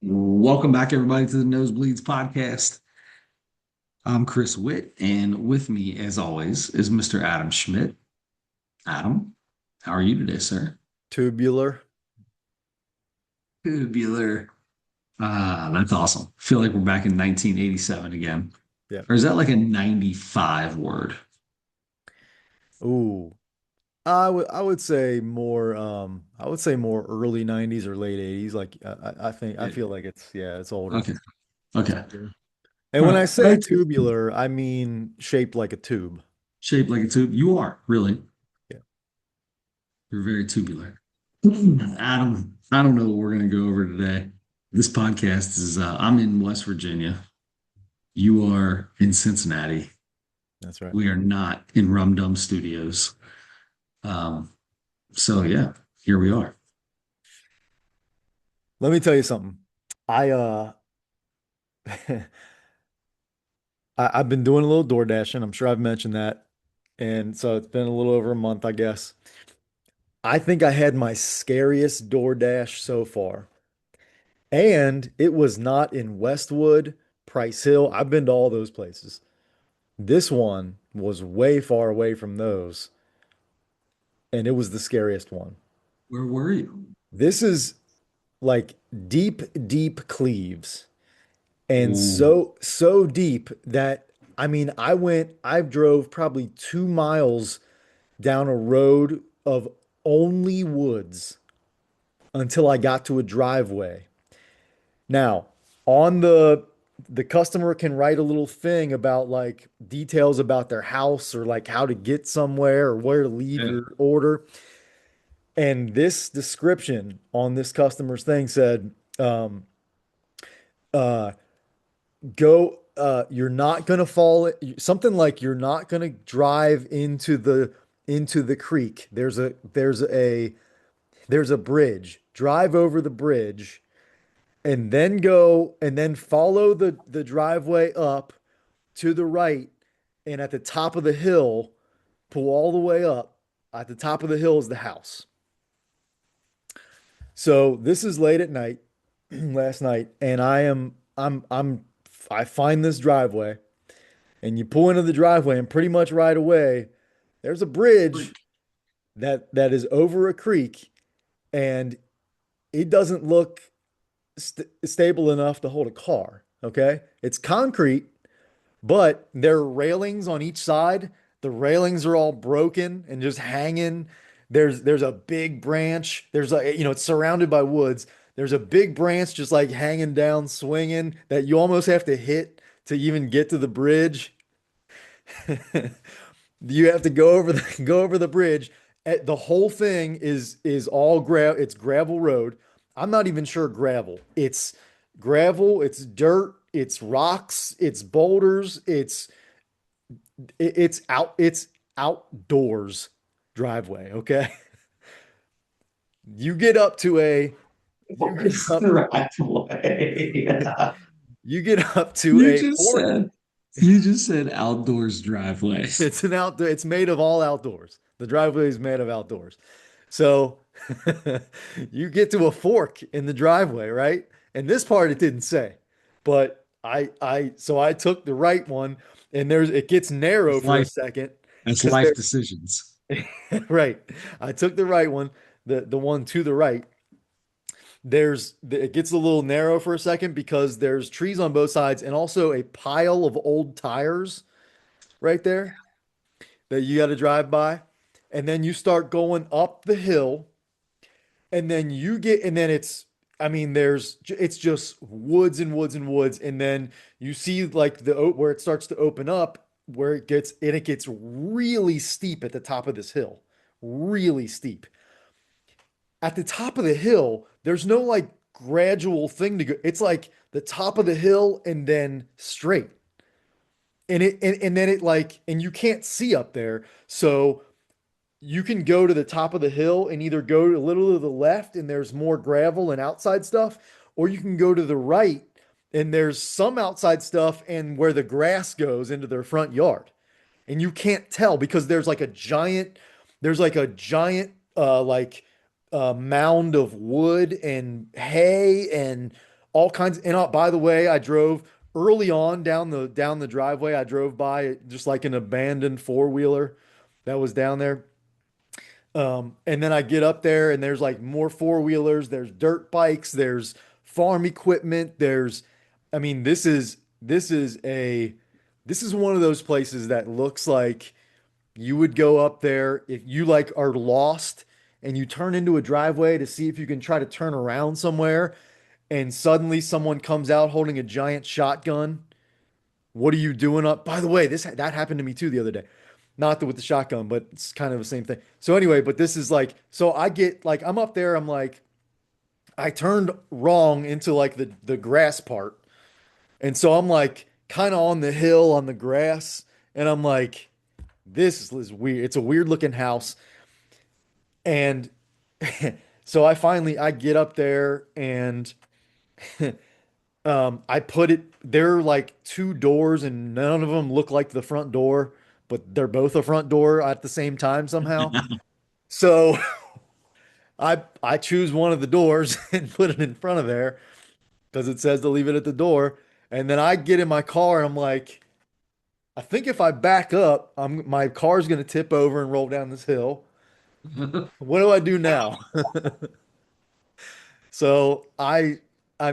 Welcome back, everybody, to the Nosebleeds podcast. I'm Chris Witt, and with me, as always, is Mr. Adam Schmidt. Adam, how are you today, sir? Tubular. Tubular. That's awesome. Feel like we're back in 1987 again. Yeah. Or is that like a 95 word? Ooh. I would say more early 90s or late 80s. Like I Yeah. feel like it's older. Okay. Okay. It's older. And All when right. I All say right. tubular, I mean shaped like a tube. Shaped like a tube. You are, really. Yeah. You're very tubular. Adam, I don't know what we're going to go over today. This podcast is, I'm in West Virginia. You are in Cincinnati. That's right. We are not in Rum Dum Studios. Um, so yeah, here we are. Let me tell you something. I I've been doing a little door dashing. I'm sure I've mentioned that. And so it's been a little over a month, I guess. I think I had my scariest door dash so far. And it was not in Westwood, Price Hill. I've been to all those places. This one was way far away from those, and it was the scariest one. Where were you? This is like deep, deep Cleves, and Ooh, so deep that I drove probably 2 miles down a road of only woods until I got to a driveway. Now, on the customer can write a little thing about like details about their house or like how to get somewhere or where to leave yeah. your order. And this description on this customer's thing said, uh, go, you're not gonna fall, something like you're not gonna drive into the creek. There's a bridge. Drive over the bridge and then go and then follow the driveway up to the right, and at the top of the hill, pull all the way up. At the top of the hill is the house. So this is late at night, last night, and I find this driveway, and you pull into the driveway, and pretty much right away, there's a bridge that is over a creek, and it doesn't look stable enough to hold a car. Okay, it's concrete, but there are railings on each side. The railings are all broken and just hanging. There's a big branch. There's like, it's surrounded by woods. There's a big branch just like hanging down, swinging that you almost have to hit to even get to the bridge. You have to go over the go over the bridge. The whole thing is all gravel. It's gravel road. I'm not even sure gravel. It's gravel. It's dirt. It's rocks. It's boulders. It's outdoors driveway, okay? You get up to a you get Where's up the right way? you get up to You a just fork. said you just said outdoors driveway. It's made of all outdoors. The driveway is made of outdoors. So you get to a fork in the driveway, right? And this part it didn't say. But I took the right one, and it gets narrow That's for a life. second That's because life decisions. right. I took the right one, the one to the right. It gets a little narrow for a second because there's trees on both sides and also a pile of old tires right there that you got to drive by. And then you start going up the hill, and then it's just woods and woods and woods. And then you see like where it starts to open up, where it gets really steep at the top of this hill, really steep. At the top of the hill, there's no like gradual thing to go. It's like the top of the hill and then straight. And then it like, and you can't see up there. So you can go to the top of the hill and either go a little to the left and there's more gravel and outside stuff, or you can go to the right and there's some outside stuff and where the grass goes into their front yard. And you can't tell because there's like a giant mound of wood and hay and all kinds. And by the way, I drove early on down the driveway. I drove by just like an abandoned four-wheeler that was down there. And then I get up there and there's like more four-wheelers, there's dirt bikes, there's farm equipment, I mean, this is one of those places that looks like you would go up there if you like are lost and you turn into a driveway to see if you can try to turn around somewhere and suddenly someone comes out holding a giant shotgun. What are you doing up? By the way, that happened to me too the other day. Not with the shotgun, but it's kind of the same thing. So anyway, but this is like, so I get like I'm up there, I'm like, I turned wrong into like the grass part. And so I'm like kind of on the hill on the grass, and I'm like, this is weird. It's a weird looking house. And so I get up there and I put it there are like two doors and none of them look like the front door, but they're both a front door at the same time somehow. So I choose one of the doors and put it in front of there because it says to leave it at the door. And then I get in my car and I'm like, I think if I back up, my car's gonna tip over and roll down this hill. What do I do now? So I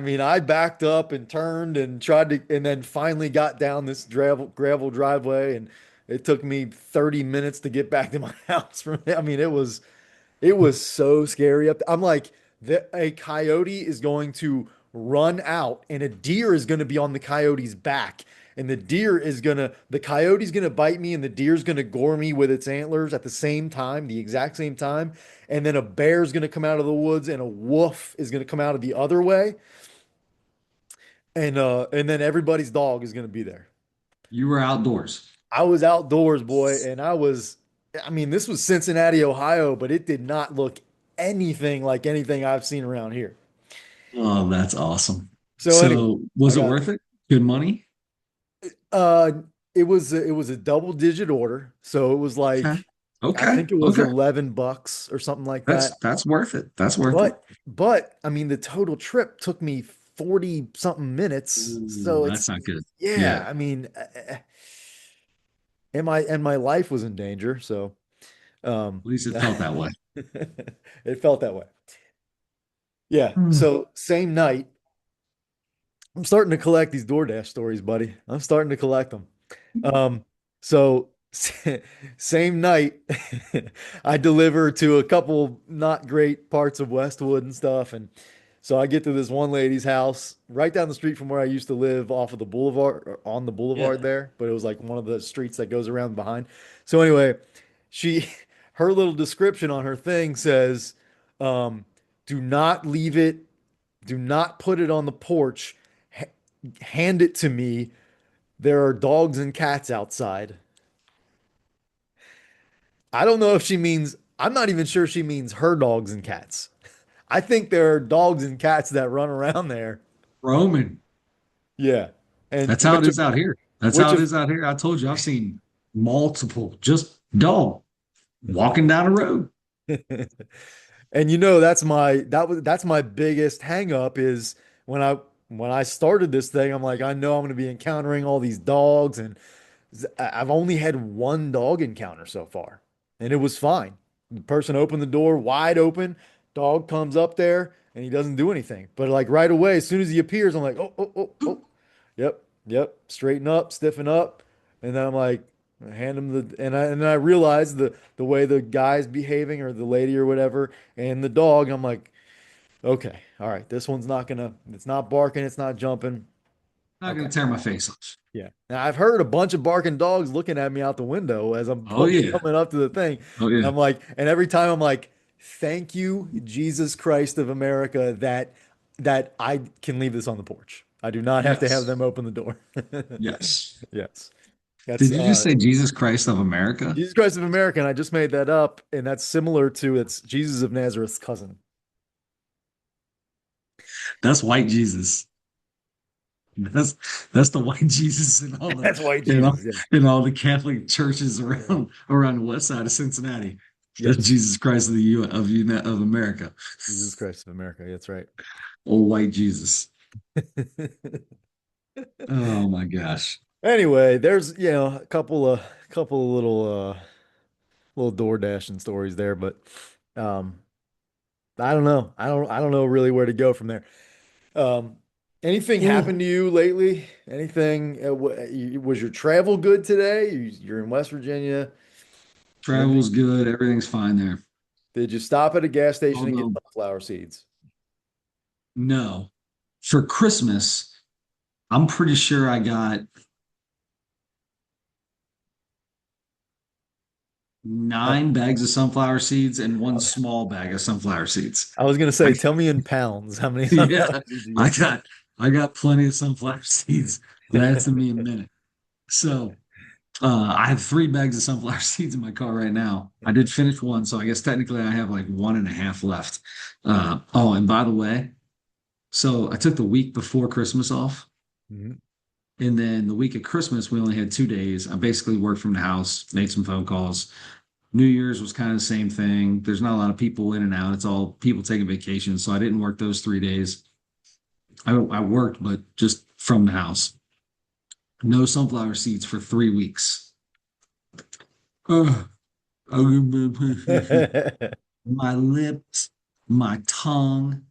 mean, I backed up and turned and tried to, and then finally got down this gravel driveway, and it took me 30 minutes to get back to my house from I mean, it was so scary up there. I'm like, a coyote is going to run out and a deer is going to be on the coyote's back. And the coyote's going to bite me and the deer's going to gore me with its antlers at the same time, the exact same time. And then a bear's going to come out of the woods and a wolf is going to come out of the other way. And then everybody's dog is going to be there. You were outdoors. I was outdoors, boy, and I mean, this was Cincinnati, Ohio, but it did not look anything like anything I've seen around here. Oh, that's awesome. So anyway, So I was it got worth it? Good money? uh it was a double digit order. So it was Okay. like I Okay. think it was Okay. $11 or something like That's that. that's worth it. That's worth it. But I mean the total trip took me 40 something minutes. Ooh, So that's not good. yeah, Yeah. I mean and my life was in danger, so At least it felt that way. it felt that way. Yeah. Hmm. So same night, I'm starting to collect these DoorDash stories, buddy. I'm starting to collect them. So same night, I deliver to a couple not great parts of Westwood and stuff. And so I get to this one lady's house right down the street from where I used to live off of the boulevard or on the Yeah. boulevard there, but it was like one of the streets that goes around behind. So anyway, she her little description on her thing says, um, do not leave it, do not put it on the porch. H hand it to me. There are dogs and cats outside. I don't know if she means, I'm not even sure she means her dogs and cats. I think there are dogs and cats that run around there. Roman. Yeah. And That's how it is out here. That's which how it of is out here. I told you I've seen multiple just dog walking down the road. and that's my biggest hang up is when I started this thing, I'm like, I know I'm going to be encountering all these dogs and I've only had one dog encounter so far, and it was fine. The person opened the door wide open, dog comes up there, and he doesn't do anything. But like right away, as soon as he appears, I'm like, oh, oh, oh, oh, yep, yep, straighten up, stiffen up, and then I'm like, I hand him and then I realize the way the guy's behaving or the lady or whatever, and the dog, I'm like, okay, all right, this one's it's not barking, it's not jumping. Not Okay. gonna tear my face off. Yeah. Now I've heard a bunch of barking dogs looking at me out the window as I'm Oh yeah. coming up to the thing. Oh And yeah. I'm like, and every time I'm like, thank you, Jesus Christ of America, that I can leave this on the porch. I do not have to have Yes. them open the door. Yes. Yes. That's Did you just say Jesus Christ of America? Jesus Christ of America, and I just made that up, and that's similar to it's Jesus of Nazareth's cousin. That's white Jesus. That's the white Jesus in all the That's white in all, Jesus. Yeah. in all the Catholic churches around the west side of Cincinnati. That's Yes. Jesus Christ of the U of America. Jesus Christ of America. That's right. Old white Jesus. Oh my gosh. Anyway, there's, a couple of little door dashing stories there, but um I don't know. I don't know really where to go from there. Um anything Well, happened to you lately? Anything was your travel good today? You're in West Virginia. Anything? travel's good. Everything's fine there. Did you stop at a gas station and get Although, sunflower seeds? no, for Christmas, I'm pretty sure I got Uh, 9 bags of sunflower seeds and one small bag of sunflower seeds. I was gonna say, I, tell me in pounds how many sunflower yeah, seeds you I get. got I got plenty of sunflower seeds. That's in me a minute. So I have 3 bags of sunflower seeds in my car right now. I did finish one, so I guess technically I have like one and a half left. Oh, and by the way, so I took the week before Christmas off, Mhm. and then the week of Christmas we only had 2 days. I basically worked from the house, made some phone calls. New Year's was kind of the same thing. There's not a lot of people in and out. It's all people taking vacations, so I didn't work those 3 days. I worked, but just from the house. No sunflower seeds for 3 weeks. Ugh. My lips, my tongue,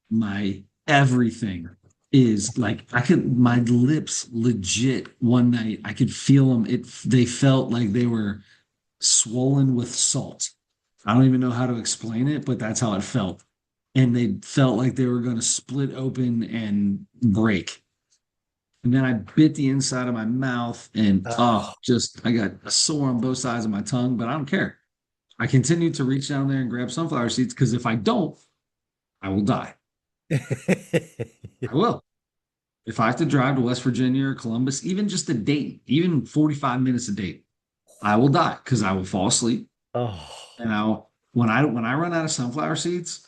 my everything is like my lips legit one night I could feel them. They felt like they were swollen with salt. I don't even know how to explain it, but that's how it felt. And they felt like they were going to split open and break. And then I bit the inside of my mouth and Oh. just I got a sore on both sides of my tongue, but I don't care. I continued to reach down there and grab sunflower seeds because if I don't, I will die. I will. If I have to drive to West Virginia or Columbus, even just a date, even 45 minutes a date, I will die because I will fall asleep. Oh, And when I run out of sunflower seeds,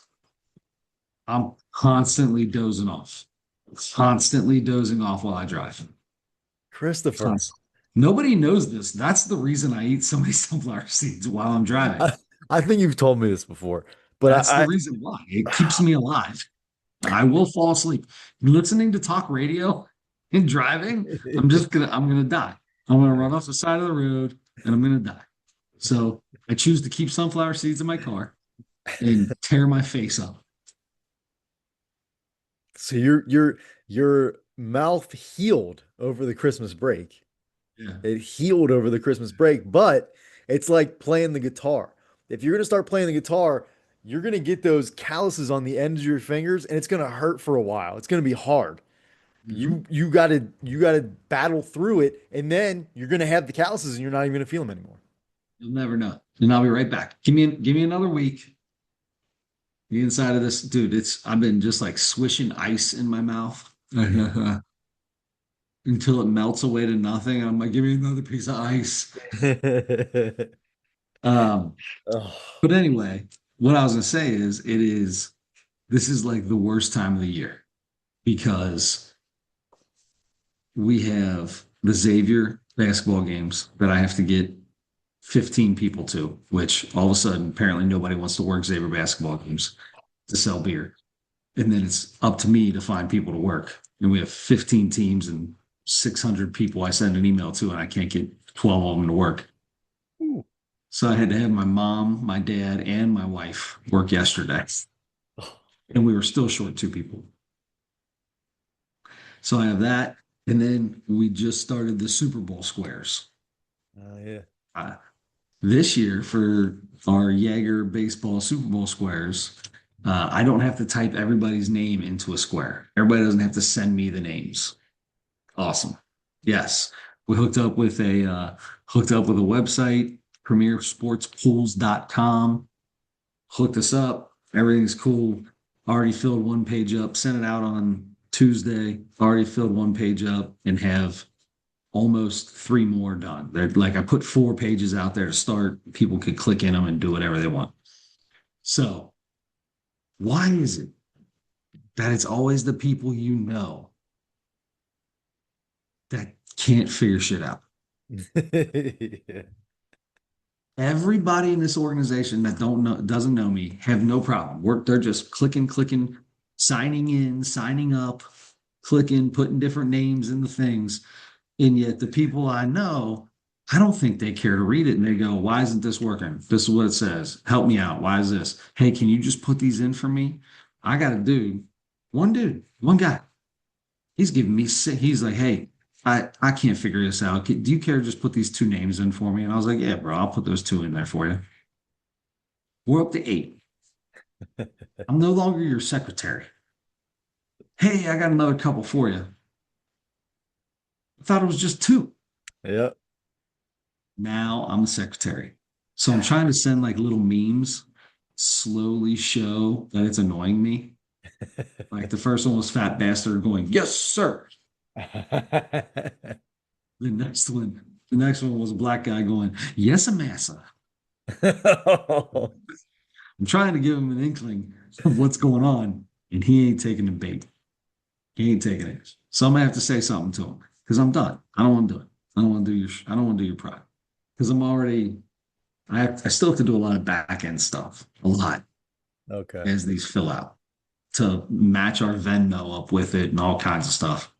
I'm constantly dozing off while I drive. Christopher. Constantly. Nobody knows this. That's the reason I eat so many sunflower seeds while I'm driving. I, I think you've told me this before, but That's the reason why. It keeps me alive. I will fall asleep. Listening to talk radio and driving, I'm gonna die. I'm gonna run off the side of the road and I'm gonna die. So I choose to keep sunflower seeds in my car and tear my face up. so your mouth healed over the Christmas break. Yeah. It healed over the Christmas break, but it's like playing the guitar. If you're gonna start playing the guitar, you're gonna get those calluses on the ends of your fingers, and it's gonna hurt for a while. It's gonna be hard. Mhm. You gotta battle through it, and then you're gonna have the calluses, and you're not even gonna feel them anymore. You'll never know. And I'll be right back. Give me another week. The inside of this, dude, I've been just like swishing ice in my mouth until it melts away to nothing. And I'm like, give me another piece of ice. Um, Oh. but anyway, what I was gonna say is this is like the worst time of the year because we have the Xavier basketball games that I have to get 15 people to, which all of a sudden apparently nobody wants to work Xavier basketball games to sell beer. And then it's up to me to find people to work. And we have 15 teams and 600 people I send an email to, and I can't get 12 of them to work. Ooh. So I had to have my mom, my dad, and my wife work yesterday. And we were still short 2 people. So I have that. And then we just started the Super Bowl squares. Oh yeah. Uh, this year for our Jaeger baseball Super Bowl squares, I don't have to type everybody's name into a square. Everybody doesn't have to send me the names. Awesome. Yes. We hooked up with a website, premiersportspools.com. Hooked us up. Everything's cool. Already filled one page up, sent it out on Tuesday. Already filled one page up and have almost 3 more done. They're like I put 4 pages out there to start. People could click in them and do whatever they want. So why is it that it's always the people you know that can't figure shit out? Yeah. Everybody in this organization that don't know doesn't know me have no problem. They're just clicking, signing in, signing up. clicking, putting different names in the things. And yet the people I know, I don't think they care to read it. And they go, why isn't this working? This is what it says. Help me out. Why is this? Hey, can you just put these in for me? I got a dude, one guy. He's giving me sick. He's like, hey, I can't figure this out. Do you care to just put these two names in for me? And I was like, yeah, bro, I'll put those two in there for you. We're up to eight. I'm no longer your secretary. Hey, I got another couple for you. I thought it was just two. Yeah. Now I'm a secretary. So I'm trying to send like little memes, slowly show that it's annoying me. Like the first one was fat bastard going, yes, sir. The next one was a black guy going, yes, a massa. I'm trying to give him an inkling of what's going on, and he ain't taking the bait. He ain't taking it. So I'm gonna have to say something to him because I'm done. I don't want to do it. I don't want to do your product because I'm already. I still have to do a lot of back end stuff, a lot Okay. as these fill out to match our Venmo up with it and all kinds of stuff,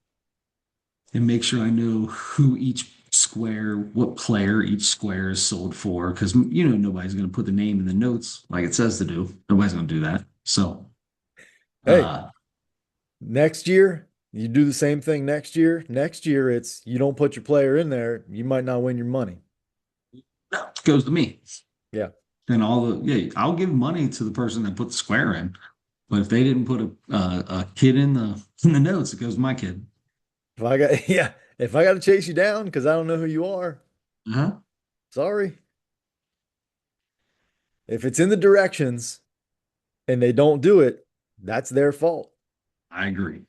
and make sure I know who each square, what player each square is sold for, because nobody's going to put the name in the notes like it says to do. Nobody's going to do that. So, Hey, uh, next year, you do the same thing next year. Next year, it's you don't put your player in there, you might not win your money. no, it goes to me. Yeah. And I'll give money to the person that put the square in. But if they didn't put a kid in the notes, it goes to my kid. If I got, yeah, if I got to chase you down because I don't know who you are, Uh-huh. sorry. If it's in the directions and they don't do it, that's their fault. I agree.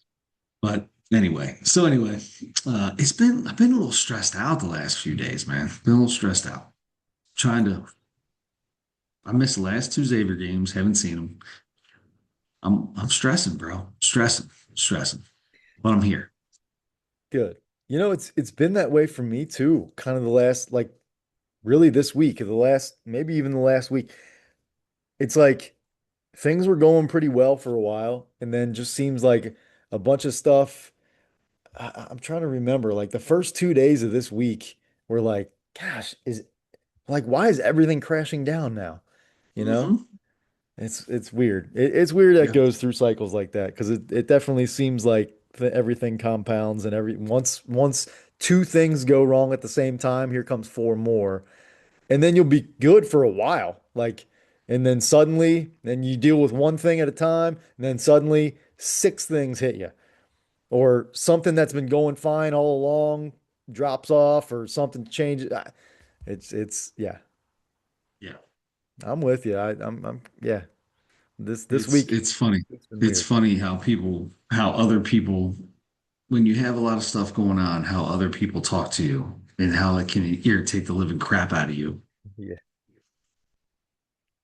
But anyway, I've been a little stressed out the last few days, man. Been a little stressed out. Trying to I missed the last two Xavier games, haven't seen them. I'm stressing, bro. Stressing. But I'm here. Good. It's been that way for me too. Kind of the last like really this week, the last maybe even the last week. It's like things were going pretty well for a while, and then just seems like a bunch of stuff. I'm trying to remember, like the first 2 days of this week were like, gosh, is like why is everything crashing down now? You know? Hmm. It's weird. It's weird that it Yeah. goes through cycles like that because it definitely seems like everything compounds and every once two things go wrong at the same time, here comes four more, and then you'll be good for a while. Like, and then suddenly, then you deal with one thing at a time, and then suddenly six things hit you, or something that's been going fine all along drops off, or something changes. It's yeah. Yeah. I'm with you. I'm yeah. This It's week it's funny. it's been It's weird. funny how other people, when you have a lot of stuff going on, how other people talk to you and how it can irritate the living crap out of you Yeah.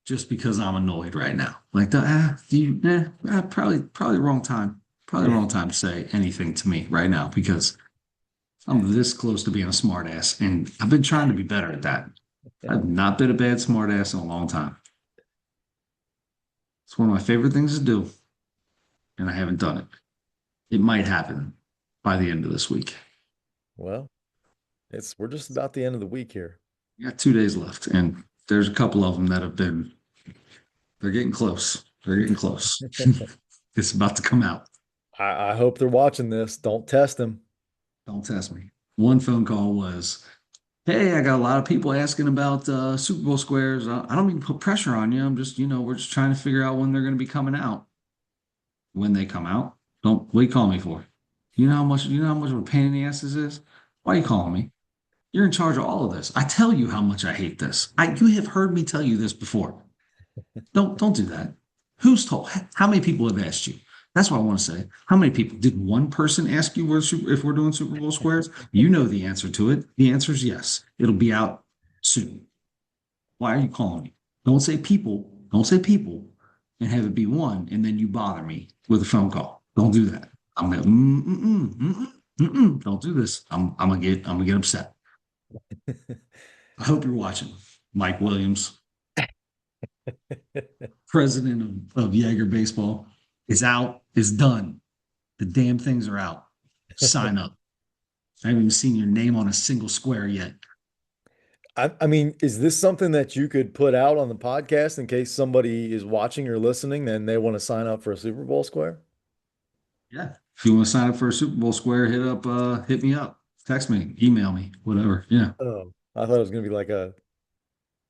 just because I'm annoyed right now. Like, probably wrong time. Probably the wrong time to say anything to me right now because I'm this close to being a smartass, and I've been trying to be better at that. I've not been a bad smartass in a long time. It's one of my favorite things to do, and I haven't done it. It might happen by the end of this week. Well, it's we're just about the end of the week here. We got 2 days left, and there's a couple of them that have been, they're getting close. They're getting close. It's about to come out. I hope they're watching this. Don't test them. Don't test me. One phone call was, hey, I got a lot of people asking about Super Bowl squares. I don't mean to put pressure on you. I'm just, we're just trying to figure out when they're going to be coming out. When they come out, don't, what are you calling me for? You know how much of a pain in the ass this is? Why are you calling me? You're in charge of all of this. I tell you how much I hate this. You have heard me tell you this before. Don't do that. Who's told? How many people have asked you? That's what I want to say. How many people did one person ask you if we're doing Super Bowl squares? You know the answer to it. The answer is yes. It'll be out soon. Why are you calling me? Don't say people. Don't say people, and have it be one, and then you bother me with a phone call. Don't do that. I'm gonna don't do this. I'm gonna get upset. I hope you're watching. Mike Williams, president of Jaeger Baseball, is out. Is done. The damn things are out. Sign up. I haven't even seen your name on a single square yet. I mean, is this something that you could put out on the podcast in case somebody is watching or listening and they want to sign up for a Super Bowl square? Yeah. If you want to sign up for a Super Bowl square, hit me up. Text me, email me, whatever. Yeah. Oh, I thought it was going to be like a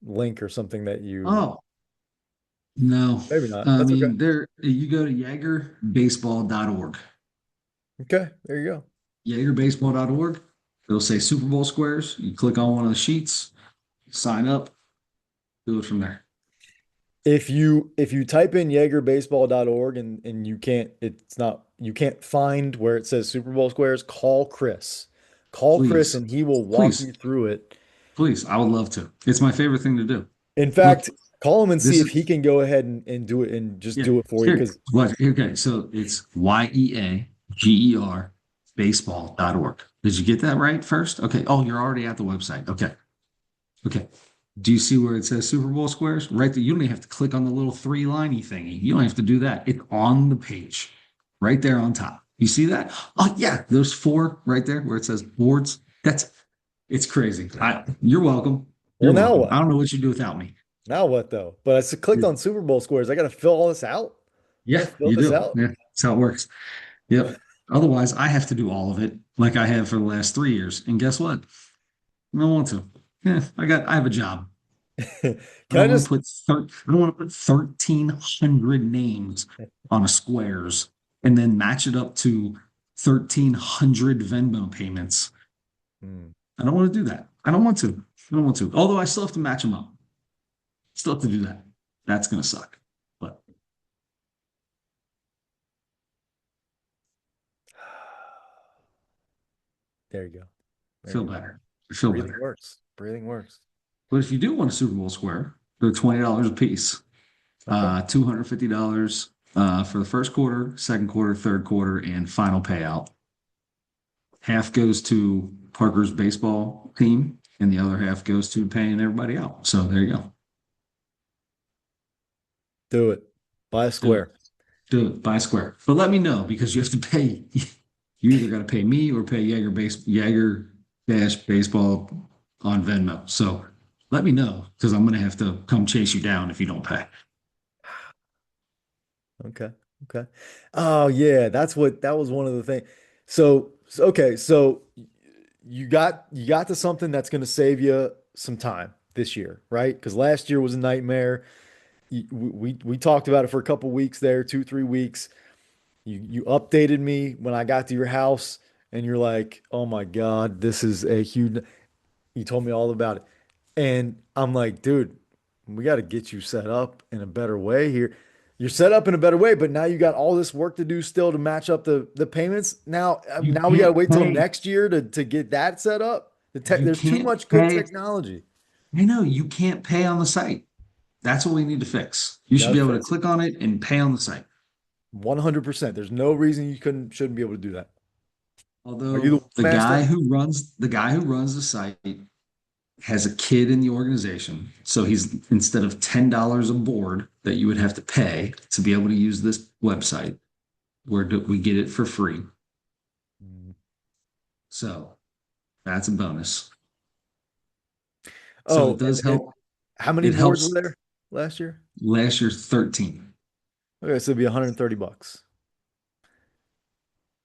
link or something that you, Oh, no. maybe not. I That's okay. mean, there you go to jagerbaseball.org. Okay, there you go. Jagerbaseball.org. It'll say Super Bowl squares. You click on one of the sheets, sign up, do it from there. If you type in jagerbaseball.org and you can't it's not you can't find where it says Super Bowl squares, call Chris. Call Chris Please, and he will walk please, you through it. please. I would love to. It's my favorite thing to do. In Look, fact, call him and see this if he is can go ahead and do it and just yeah. do it for you Here, because what? Okay, so it's YEAGER baseball.org. Did you get that right first? Okay. Oh, you're already at the website. Okay. Okay. Do you see where it says Super Bowl squares? Right there. You don't even have to click on the little three-liney thingy. You don't have to do that. It's on the page, right there on top. You see that? Oh, yeah. Those four right there where it says boards. It's crazy. You're welcome. well You're now welcome. what? I don't know what you do without me. Now what though? But clicked on Super Bowl squares. I gotta fill all this out. I Yeah, gotta fill you this do. out. Yeah, that's how it works. Yep. Otherwise, I have to do all of it like I have for the last 3 years. And guess what? I don't want to. Yeah, I have a job. I Can I don't want to just put I don't want to put 1,300 names on a squares and then match it up to 1,300 Venmo payments. Hmm, I don't want to do that. I don't want to. I don't want to. Although I still have to match them up. Still have to do that. That's gonna suck. But there you go. I There feel you go. better. I feel Breathing better. works. Breathing works. But if you do want a Super Bowl square, they're $20 a piece. Okay. $250 for the first quarter, second quarter, third quarter, and final payout. Half goes to Parker's baseball team, and the other half goes to paying everybody out. So there you go. Do it. Buy a Do it. square. Do it. Buy a square. But let me know because you have to pay. You either got to pay me or pay Jaeger dash baseball on Venmo. So let me know because I'm going to have to come chase you down if you don't pay. Okay. Okay. Oh yeah, that was one of the things. Okay, so you got to something that's going to save you some time this year, right? Because last year was a nightmare. We talked about it for a couple weeks there, 2, 3 weeks. You updated me when I got to your house, and you're like, "Oh my God, this is a huge." You told me all about it. And I'm like, dude, we got to get you set up in a better way here. You're set up in a better way, but now you got all this work to do still to match up the payments. You Now we got to can't wait till pay. next year to get that set up. You There's too can't much good pay. technology. I know you can't pay on the site. That's what we need to fix. You You should got to be able to fix it. click on it and pay on the site. 100%. There's no reason you shouldn't be able to do that. Are you the Although master? the guy who runs the site has a kid in the organization, so he's instead of $10 a board that you would have to pay to be able to use this website, we get it for free. Mm. So that's a bonus. So Oh, it does and help. how many It boards were helps. there last year? Last year 13. Okay, so it'd be $130.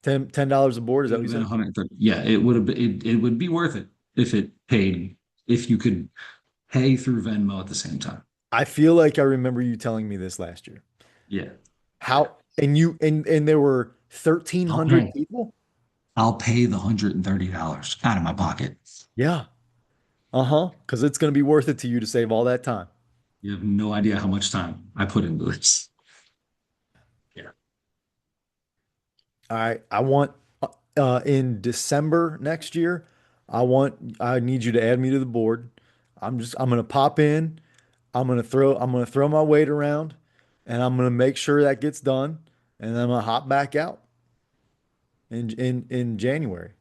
$10 a board, is It that would what have you been said? 130. Yeah, it would have been, it would be worth it if it paid, if you could pay through Venmo at the same time. I feel like I remember you telling me this last year. Yeah. Yeah. How and there were I'll 1,300 pay. people? I'll pay the $130 out of my pocket. Yeah. Uh-huh. Because it's going to be worth it to you to save all that time. You have no idea how much time I put into this. Yeah. All right. I want in December next year, I need you to add me to the board. I'm gonna pop in. I'm gonna throw my weight around and I'm gonna make sure that gets done. And then I'm gonna hop back out in January.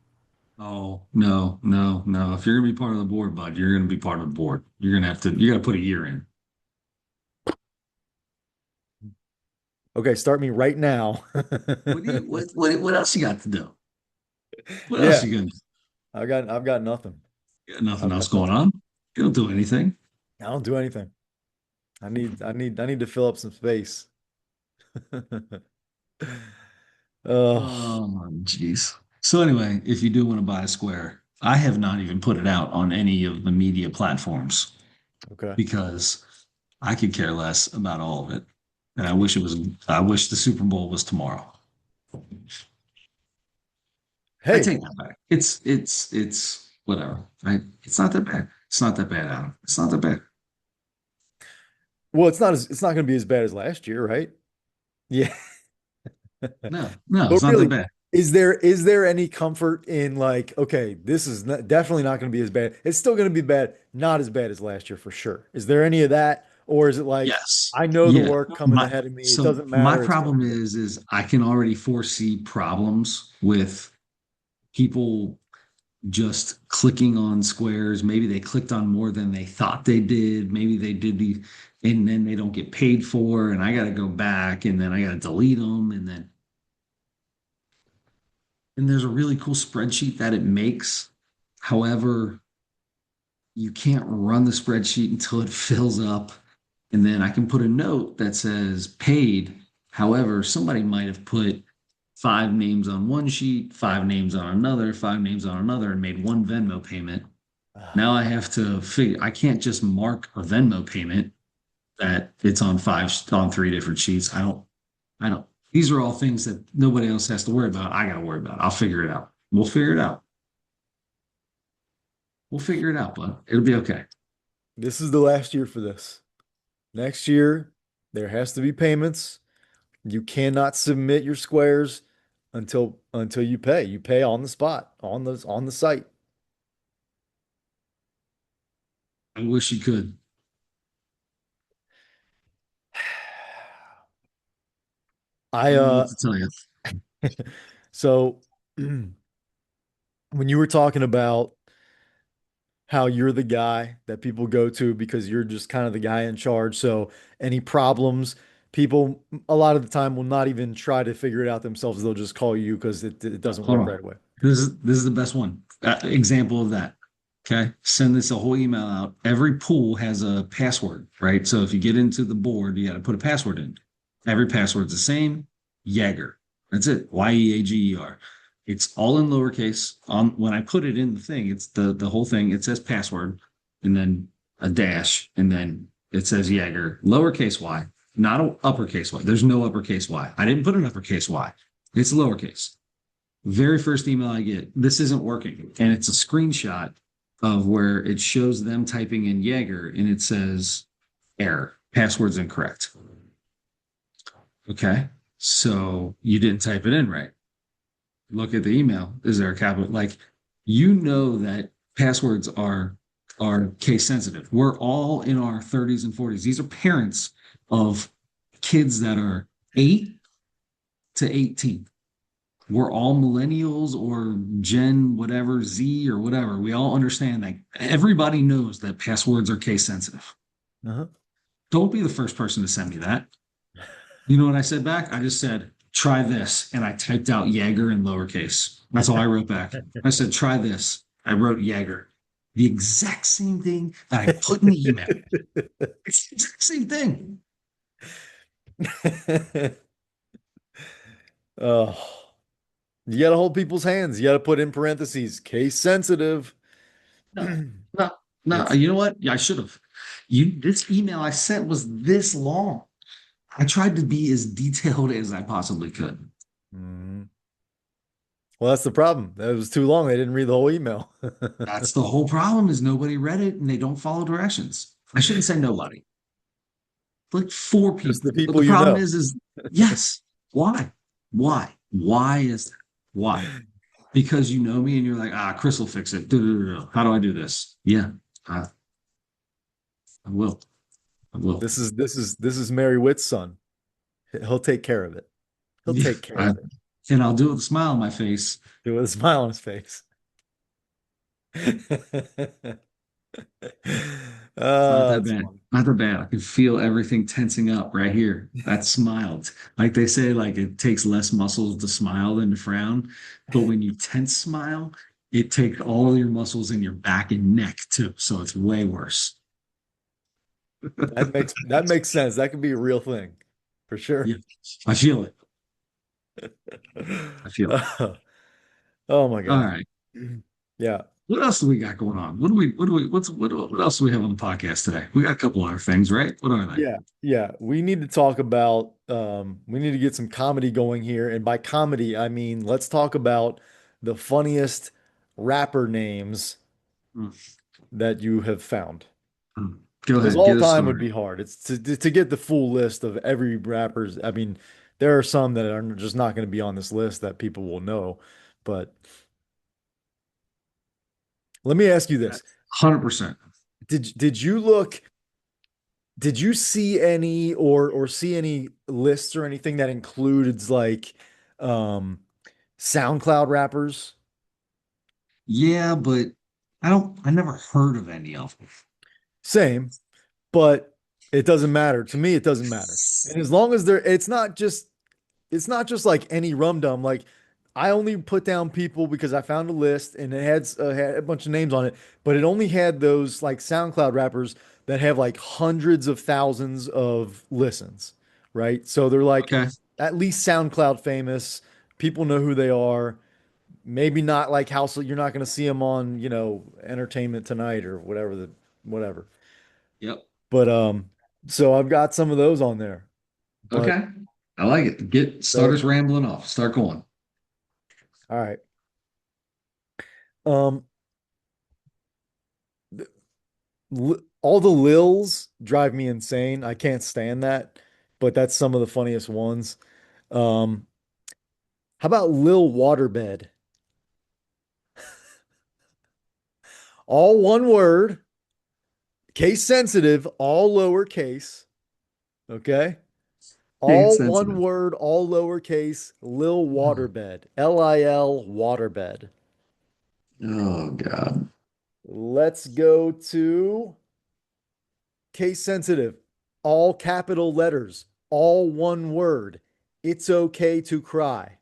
Oh, no, no, no. If you're gonna be part of the board, bud, you're gonna be part of the board. You gotta put a year in. Okay, start me right now. What else you got to do? What else Yeah, you gonna do? I've got nothing. You got nothing I've else got going nothing. on? You don't do anything. I don't do anything. I need to fill up some space. Oh, Oh, jeez. So anyway, if you do want to buy a square, I have not even put it out on any of the media platforms okay. because I could care less about all of it. And I wish the Super Bowl was tomorrow. I Hey, take that back. It's whatever, right? It's not that bad. It's not that bad, Adam. It's not that bad. well, it's not going to be as bad as last year, right? Yeah. No, no, But it's not that really, bad. is there any comfort in like, okay, this is definitely not going to be as bad. It's still going to be bad, not as bad as last year for sure. Is there any of that, or is it like, Yes. I know the Yeah. work coming ahead of me. It doesn't My matter. It's going problem to be good. is I can already foresee problems with people just clicking on squares. Maybe they clicked on more than they thought they did. Maybe they did and then they don't get paid for, and I got to go back, and then I got to delete them, and there's a really cool spreadsheet that it makes. However, you can't run the spreadsheet until it fills up. And then I can put a note that says paid. However, somebody might have put five names on one sheet, five names on another, five names on another, and made one Venmo payment. Now I have to figure, I can't just mark a Venmo payment that it's on three different sheets. I don't, these are all things that nobody else has to worry about. I got to worry about. I'll figure it out. We'll figure it out. We'll figure it out, bud. It'll be okay. This is the last year for this. Next year, there has to be payments. You cannot submit your squares until you pay. You pay on the spot, on the site. I wish you could. I I don't know what to tell you. so when you were talking about how you're the guy that people go to because you're just kind of the guy in charge. So any problems, people a lot of the time will not even try to figure it out themselves. They'll just call you because it No, doesn't hold work on. right away. This is the best one. Example of that. Okay. Send this a whole email out. Every pool has a password, right? So if you get into the board, you got to put a password in. Every password's the same. Jaeger. That's it. Yeager. It's all in lowercase. When I put it in the thing, it's the whole thing. It says password and then a dash and then it says Jaeger. Lowercase y, not a uppercase y. There's no uppercase y. I didn't put an uppercase y. It's lowercase. Very first email I get, this isn't working. And it's a screenshot of where it shows them typing in Jaeger and it says error, password's incorrect. Okay. So you didn't type it in right. Look at the email. Is there a capital? Like, you know that passwords are case sensitive. We're all in our 30s and 40s. These are parents of kids that are 8 to 18. We're all millennials or Gen whatever, Z or whatever. We all understand that everybody knows that passwords are case sensitive. Uh-huh. Don't be the first person to send me that. You know what I said back? I just said, try this. And I typed out Jaeger in lowercase. That's all I wrote back. I said, try this. I wrote Jaeger. The exact same thing that I put in the email. It's the exact same thing. Oh, you got to hold people's hands. You got to put in parentheses, case sensitive. No, no, no. It's You know what? Yeah, I should have. This email I sent was this long. I tried to be as detailed as I possibly could. Mhm. Well, that's the problem. That was too long. They didn't read the whole email. That's the whole problem is nobody read it and they don't follow directions. I shouldn't say nobody, like four Just people. the But the people you problem know. is yes. Why? Why? Why is that? Why? Because you know me and you're like, Chris will fix it. How do I do this? Yeah, I, I will. I will. This is Mary Witt's son. He'll take care of it. He'll Yeah, take care of it. and I'll do it with a smile on my face. With a smile on his face. Not that That's bad. funny. Not that bad. I can feel everything tensing up right here. That smiled. Like they say, like it takes less muscles to smile than to frown. But when you tense smile, it takes all your muscles in your back and neck too. So it's way worse. That makes sense. That could be a real thing for sure. Yeah. I feel it. I feel it. Oh my All God. right. Yeah. What else do we got going on? What else do we have on the podcast today? We got a couple other things, right? What are they? Yeah. Yeah. We need to talk about we need to get some comedy going here. And by comedy, I mean let's talk about the funniest rapper names Hmm. that you have found. Go Because ahead, all get us time would started. be hard. It's to get the full list of every rapper's. I mean, there are some that are just not going to be on this list that people will know. But let me ask you this. 100%. Did you look, did you see any or see any lists or anything that includes like um SoundCloud rappers? Yeah, but I never heard of any of them. Same, but it doesn't matter. To me, it doesn't matter. And as long as they're it's not just like any rum dum. Like I only put down people because I found a list and it had a bunch of names on it, but it only had those like SoundCloud rappers that have like hundreds of thousands of listens, right? So they're like Okay. at least SoundCloud famous. People know who they are. Maybe not like house. You're not going to see them on, Entertainment Tonight or whatever. Yep. But so I've got some of those on there. But Okay. I like it. Start so us rambling off. Start going. all right. Um, all the Lils drive me insane. I can't stand that, but that's some of the funniest ones. Um, how about Lil Waterbed? All one word, case sensitive, all lowercase. Okay. Case All one sensitive. word, all lowercase, Lil Waterbed. Lil Waterbed. Oh God. Let's go to case sensitive, all capital letters, all one word. It's okay to cry.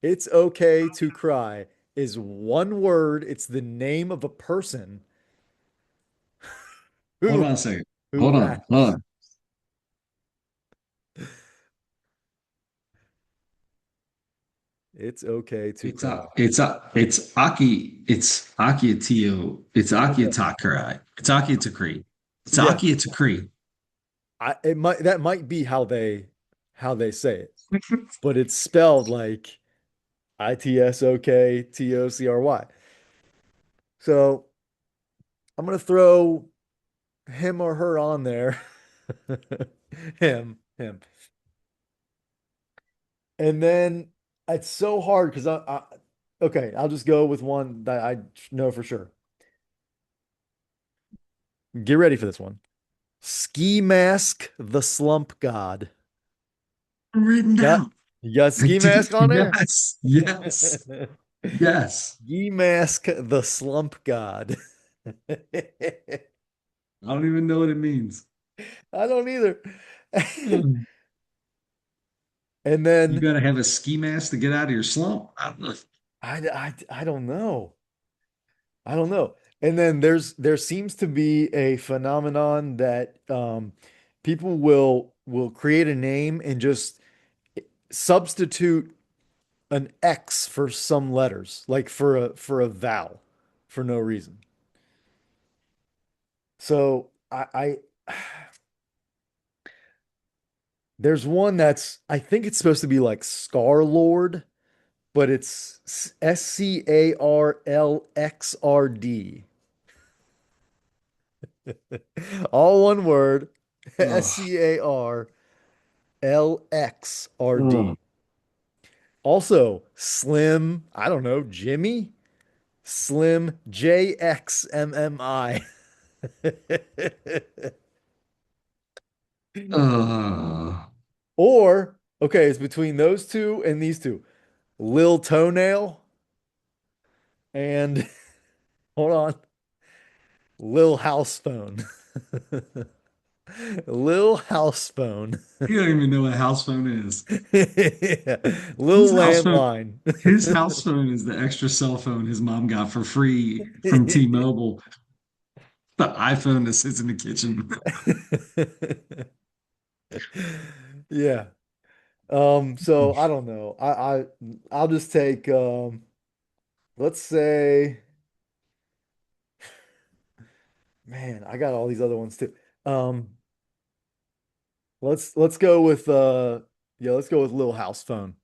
It's okay to cry is one word. It's the name of a person Hold who on a second. who Hold on. Hold raps. on. It's okay to cry. It's Akiatio. It's Okay. Akiatakari. It's Akiatakri. It's Yeah. Akiatakri. That might be how they say it, but it's spelled like ITSOKTOCRY. So I'm gonna throw him or her on there. Him. And then it's so hard because okay, I'll just go with one that I know for sure. Get ready for this one. Ski Mask, the Slump God. Written Got down. you got I Ski did. Mask on there? Yes. Yes. Yes. Ski Mask, the Slump God. I I don't even know what it means. don't either. Hmm. And You then got to have a ski mask to get out of your slump. I don't know. I don't know. I don't know. And then there seems to be a phenomenon that people will create a name and just substitute an X for some letters, like for a vowel for no reason. So I there's one that's I think it's supposed to be like Scar Lord, but it's SCARLXRD. All one word, Ugh. Ugh. SCARLXRD. Also, Slim, I don't know, Jimmy? Slim JXMMI. Or, okay, it's between those two and these two. Lil Toenail and hold on. Lil House Phone. Lil House Phone. You don't even know what a house phone is. Yeah. Lil His house phone, Landline. his house phone is the extra cell phone his mom got for free from T-Mobile. The iPhone that sits in the kitchen. Yeah. So I don't know. I'll just take let's say, man, I got all these other ones too. Um, let's go with yeah, let's go with Lil House Phone.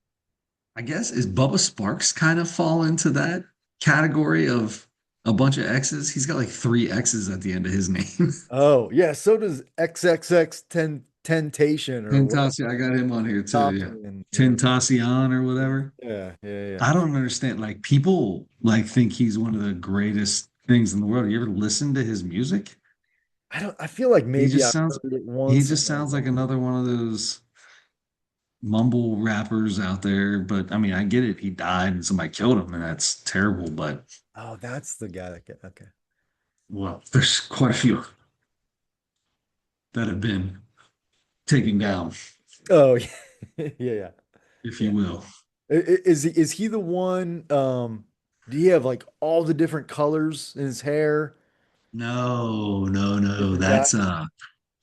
I guess is Bubba Sparks kind of fall into that category of a bunch of X's? He's got like three X's at the end of his name. Oh, yeah, so does XXX Temptation or whatever. Tentacion, I got him on here too. Yeah. Topton, yeah. Tentacion or whatever. Yeah, yeah, yeah. I don't understand. Like people like think he's one of the greatest things in the world. You ever listen to his music? I feel like He maybe just I've sounds heard it he once and just then sounds like another one of those mumble rappers out there. But I mean, I get it. He died and somebody killed him, and that's terrible. But oh, that's the guy that get okay. well, there's quite a few that have been taken down, Oh, yeah. Yeah, yeah. if Yeah. you will. Is he the one do he have like all the different colors in his hair? No, no, no. Different guy?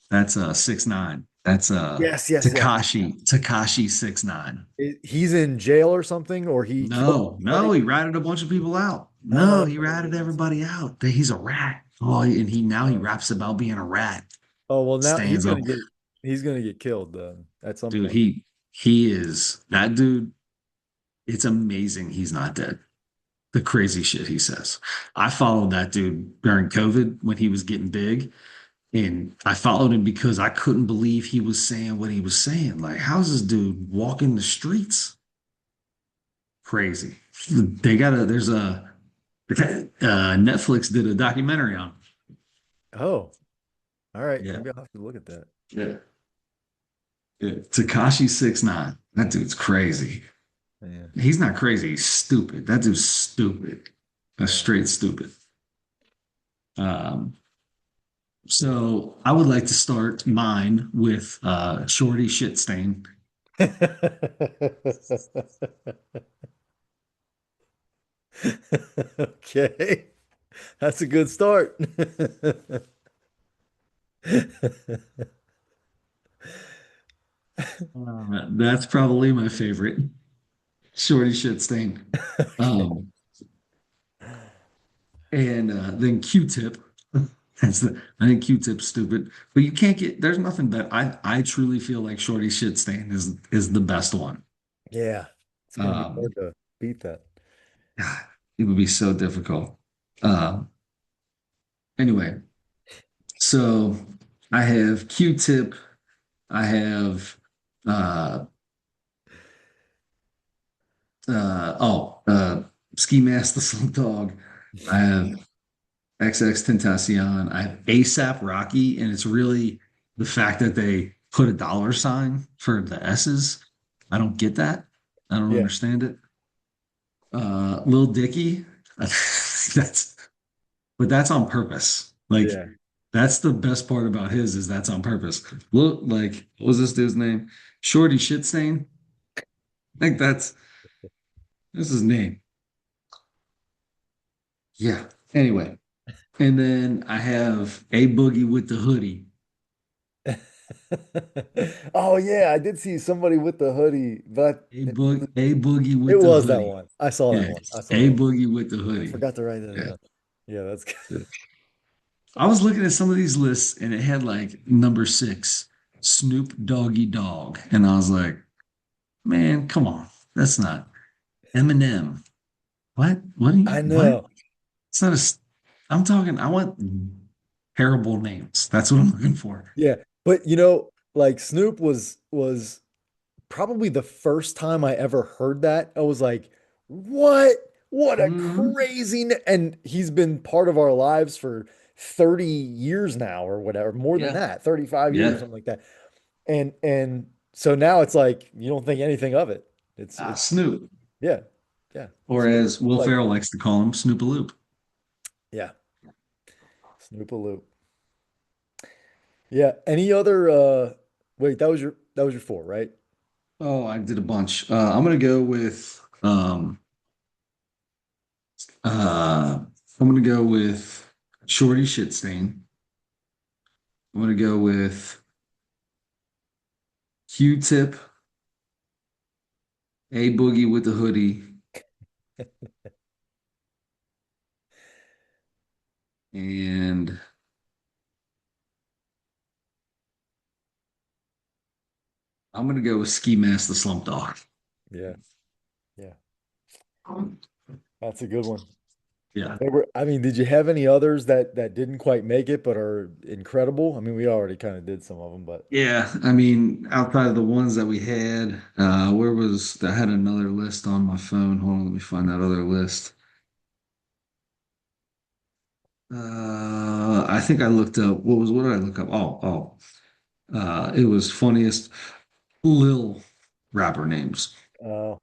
That's 6ix9ine. That's Yes, yes, yes. Takashi 6ix9ine. He's in jail or something, or he killed No, no, somebody? he ratted a bunch of people out. Oh, No, he ratted everybody out. He's a rat. Oh, and he now he oh, raps about being a rat. oh, well, now Stands up, he's gonna get killed at some dude. point. He is that dude. It's amazing he's not dead. The crazy shit he says. I followed that dude during COVID when he was getting big, and I followed him because I couldn't believe he was saying what he was saying. Like, how's this dude walking the streets? Crazy. There's a Netflix did a documentary on him. Oh, all right. Yeah. Maybe I'll have to look at that. Yeah. Yeah. Takashi 6ix9ine. That dude's crazy. Yeah, He's not crazy. He's stupid. That dude's stupid. That's yeah. straight stupid. Um, so I would like to start mine with Shorty Shitstain. Okay. That's a good start. That's probably my favorite. Shorty Shitstain. Um, and then Q-Tip. I think Q-Tip's stupid, but you can't get. There's nothing better. I truly feel like Shorty Shitstain is the best one. Yeah, it's gonna be Um, hard to beat that. God, it would be so difficult. Anyway, so I have Q-Tip. I have uh Ski Mask the Slump Dog. I have XX Tentacion. I have ASAP Rocky, and it's really the fact that they put a dollar sign for the S's. I don't get that. I don't Yeah, understand it. Lil Dicky, that's but that's on purpose. Like yeah, that's the best part about his is that's on purpose. Look, like what was this dude's name? Shorty Shitstain. I think that's his name. Yeah. Anyway, and then I have a boogie with the hoodie. Oh yeah, I did see somebody with the hoodie, but A boogie it with the was that hoodie. one. I saw that Yeah. one. I saw that A one. boogie with the I hoodie. forgot to write that Yeah. down. Yeah, that's good. Yeah. I was looking at some of these lists and it had like number 6, Snoop Doggy Dog. And I was like, man, come on. That's not Eminem. What? I what? know. It's not I'm talking, I want terrible names. That's what I'm looking for. Yeah, but like Snoop was probably the first time I ever heard that. I was like, "What? What a Mhm. crazy!" And he's been part of our lives for 30 years now, or whatever, more than Yeah. that, 35 years or Yeah. something like that. And so now it's like you don't think anything of it. It's Snoop. yeah, yeah. Or Snoop, as Will like Ferrell likes to call him, Snoopaloop. yeah, Loop a loop. Yeah. Any other wait, that was your four, right? Oh, I did a bunch. I'm gonna go with uh I'm gonna go with Shorty Shit Stain. I'm gonna go with Q-Tip, A Boogie with the hoodie, and I'm gonna go with Ski Mask the Slump Dog. Yeah. Yeah. That's a good one. Yeah. I mean, did you have any others that didn't quite make it but are incredible? I mean, we already kind of did some of them, but Yeah, I mean, outside of the ones that we had, I had another list on my phone. Hold on, let me find that other list. I think I looked up what did I look up? It was funniest Lil rapper names. uh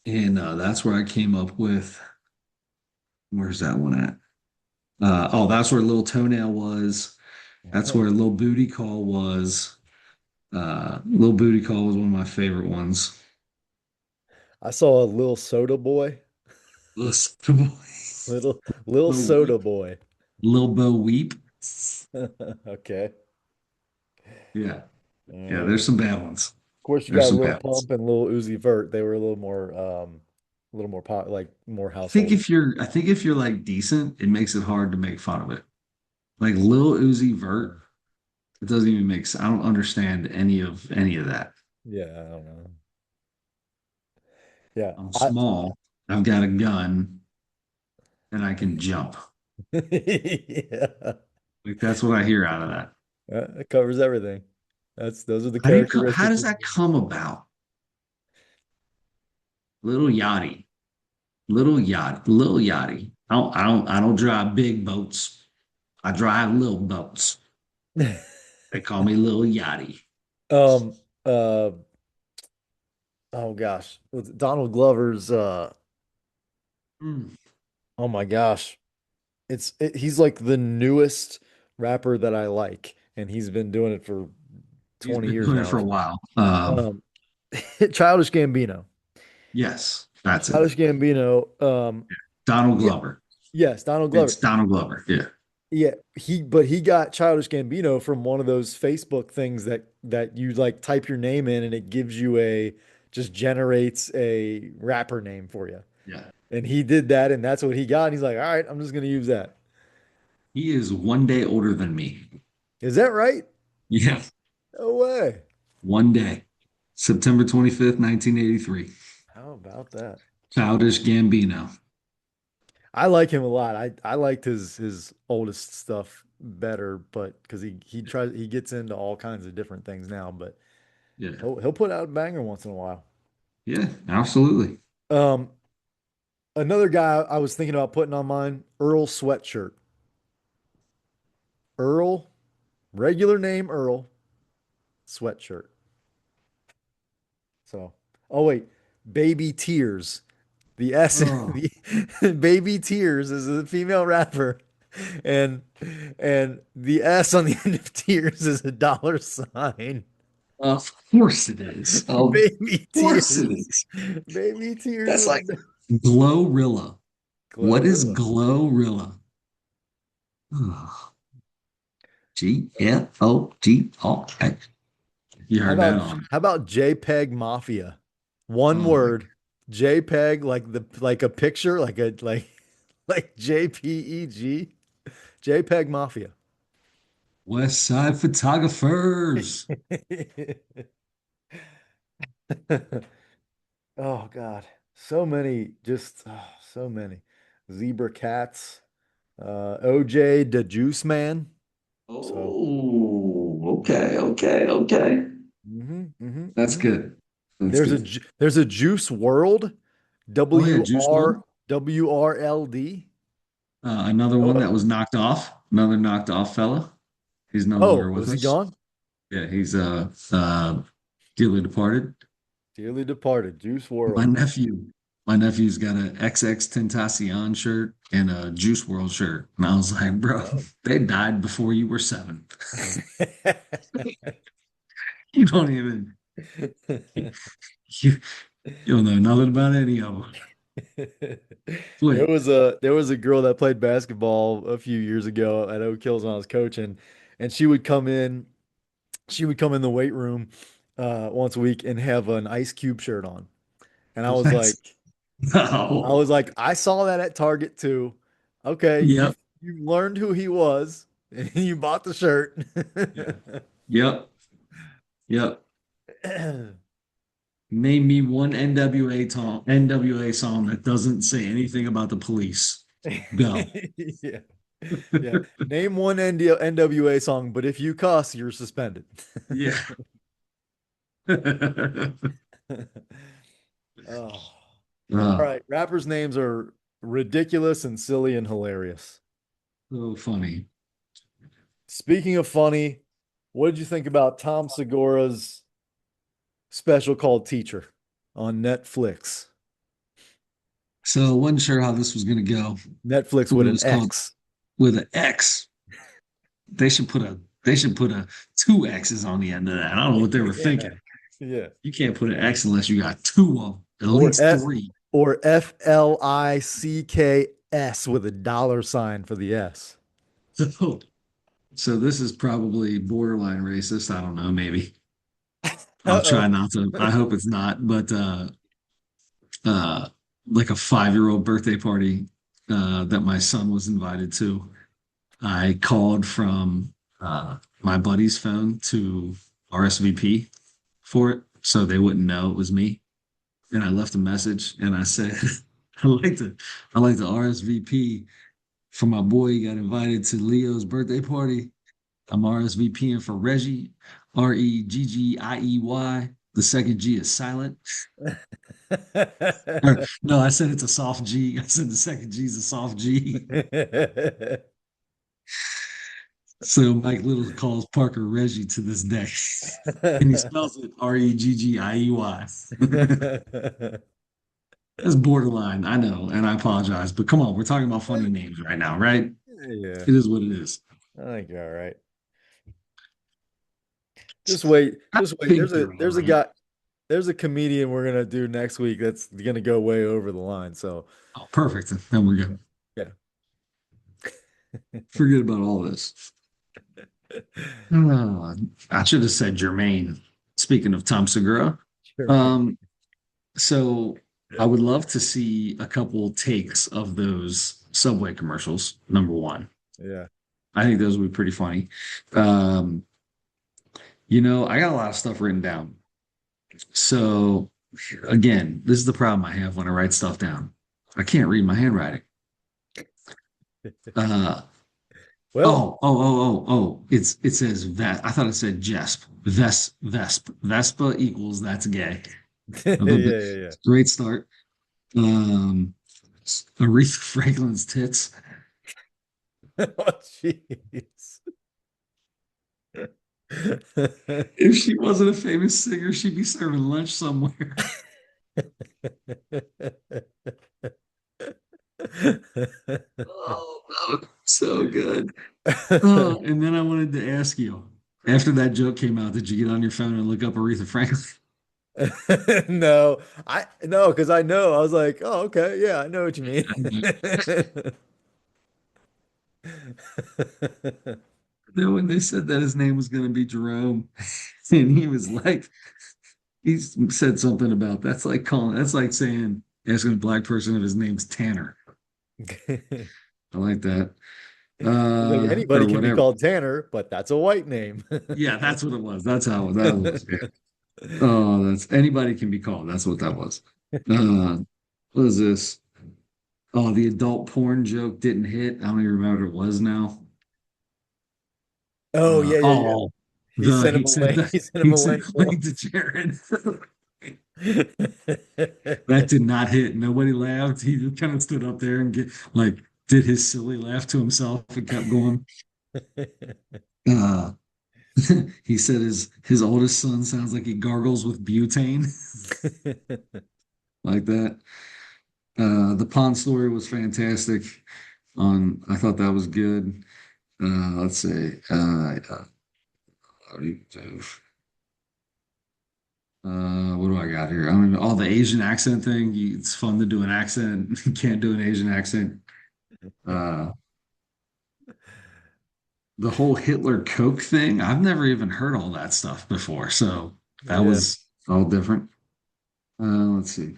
And that's where I came up with where's that one at? That's where Lil Toenail was. That's where Lil Booty Call was. Lil Booty Call was one of my favorite ones. I saw a little soda boy. Lil Little Bo soda Weep. boy. Lil Bo Weep. Okay. Yeah. Yeah, Of there's some bad ones. course, you There's got some Lil bad ones. Pump and Lil Uzi Vert. They were a little more like more household. I think if you're like decent, it makes it hard to make fun of it. Like Lil Uzi Vert, it doesn't even make sense. I don't understand any of that. Yeah, I don't know. Yeah, I'm I small, I've got a gun, and I can jump. yeah, Like that's what I hear out of that. that covers everything. Those are the How characteristics does you that need. come about? Little Yachty, little Yachty. I don't drive big boats. I drive little boats. They call me Little Yachty. Um, uh, oh gosh, with Donald Glover's, Mm. oh my gosh, he's like the newest rapper that I like, and he's been doing it for He's 20 been years doing it now for or a something. while. Um, Childish Gambino. Yes, that's it. Childish Gambino. Donald Yeah, Glover. yes, Donald Glover. It's Donald Glover. Yeah. Yeah, but he got Childish Gambino from one of those Facebook things that you like type your name in and it gives you a just generates a rapper name for you. Yeah. And he did that and that's what he got. And he's like, all right, I'm just gonna use that. He is 1 day older than me. Is that right? Yeah. No way. 1 day. September 25th, 1983. How about that? Childish Gambino. I like him a lot. I liked his oldest stuff better, but because he gets into all kinds of different things now, but Yeah. he'll put out a banger once in a while. Yeah, absolutely. Um, Another guy I was thinking about putting on mine, Earl Sweatshirt. Earl, regular name Earl, Sweatshirt. So, oh wait, Baby Tears. The S, Oh, Baby Tears is a female rapper, and the S on the end of Tears is a dollar sign. of course it is. Of Baby course it Tears, is. Baby Tears That's like with Glorilla. What is Glorilla. Glorilla? Oh, Glory. You heard that on. How about JPEG Mafia? One Oh my word. JPEG like a picture, like JPEG. JPEG Mafia. West Side Photographers. Oh God. So many, so many. Zebra Cats. OJ the Juice Man. So Oh, okay, okay, okay. That's hmm good. That's good. There's a Juice World. Oh yeah, Juice WRLD. WRLD. Another Oh, one that was knocked off. Another knocked off fella. He's no longer oh, with was he us. gone? Yeah, he's dearly departed. Dearly departed, Juice My World. nephew. my nephew's got a XX Tentacion shirt and a Juice World shirt. And I was like, bro, Oh. they died before you were 7. You don't even, you, you don't know nothing about any of them. There Wait, was a girl that played basketball a few years ago at Oak Hills when I was coaching, and she would come in the weight room once a week and have an Ice Cube shirt on. And that's, I no. was like, I saw that at Target too. Okay, you Yep. you learned who he was and you bought the shirt. Yeah. Yep. Yep. Name me one NWA song that doesn't say anything about the police. Go. Yeah. Yeah. Name one NWA song, but if you cuss, you're suspended. Yeah. Oh. All Oh, right. Rappers' names are ridiculous and silly and hilarious. so funny. Speaking of funny, what did you think about Tom Segura's special called Teacher on Netflix? So I wasn't sure how this was going to go. Netflix What with it an was called X. with an X. They should put 2 X's on the end of that. I don't know what they were Yeah. thinking. Yeah. You can't put an X unless you got two of them, at Or least F three. or FLICKS with a dollar sign for the S. So, so this is probably borderline racist. I don't know, maybe. I'll try Uh-oh. not to. I hope it's not, but uh like a 5-year-old birthday party that my son was invited to. I called from my buddy's phone to RSVP for it so they wouldn't know it was me. And I left a message and I said, I like to RSVP for my boy. He got invited to Leo's birthday party. I'm RSVPing for Reggie, Reggiey. The second G is silent. Or, no, I said it's a soft G. I said the second G is a soft G. So Mike Little calls Parker Reggie to this day. And he spells it Reggiey. That's borderline. I know, and I apologize, but come on, we're talking about funny names right now, right? Yeah, It is what it is. I think you're all right. Just wait, I just wait. think you're all There's a right. guy, there's a comedian we're gonna do next week that's gonna go way over the line. So Oh, perfect. Then we're good. yeah. Forget about all this. Uh, I should have said Jermaine. Speaking of Tom Segura, Sure. um, so I would love to see a couple takes of those Subway commercials. Number one, Yeah. I think those would be pretty funny. Um, I got a lot of stuff written down. So again, this is the problem I have when I write stuff down. I can't read my handwriting. Uh, Well, it says Ves. I thought it said Jesp. Vespa equals that's gay. yeah, A little bit yeah, great start. Um, Aretha Franklin's tits. yeah. Oh, jeez. If she wasn't a famous singer, she'd be serving lunch somewhere. Oh, so good. And then I wanted to ask you, after that joke came out, did you get on your phone and look up Aretha Franklin? No, because I know. I was like, oh, okay, yeah, I know what you mean. Then when they said that his name was going to be Jerome, and he was like, he said something about that's like saying, asking a black person if his name's Tanner. I like that. He's like, anybody Or can be whatever. called Tanner, but that's a white name. Yeah, that's what it was. That's how that was. Yeah. Oh, that's anybody can be called. That's what that was. Uh, what is this? Oh, the adult porn joke didn't hit. I don't even remember what it was now. Oh, yeah, yeah, yeah. Oh, the he said He the sent him he a said link link to once. Jared. That did not hit. Nobody laughed. He just kind of stood up there and did his silly laugh to himself and kept going. Uh, he said his oldest son sounds like he gargles with butane like that. The pond story was fantastic. I thought that was good. Let's see. What do I got here? I mean, all the Asian accent thing. It's fun to do an accent. You can't do an Asian accent. Uh, the whole Hitler Coke thing. I've never even heard all that stuff before. So that Yeah. was all different. Let's see.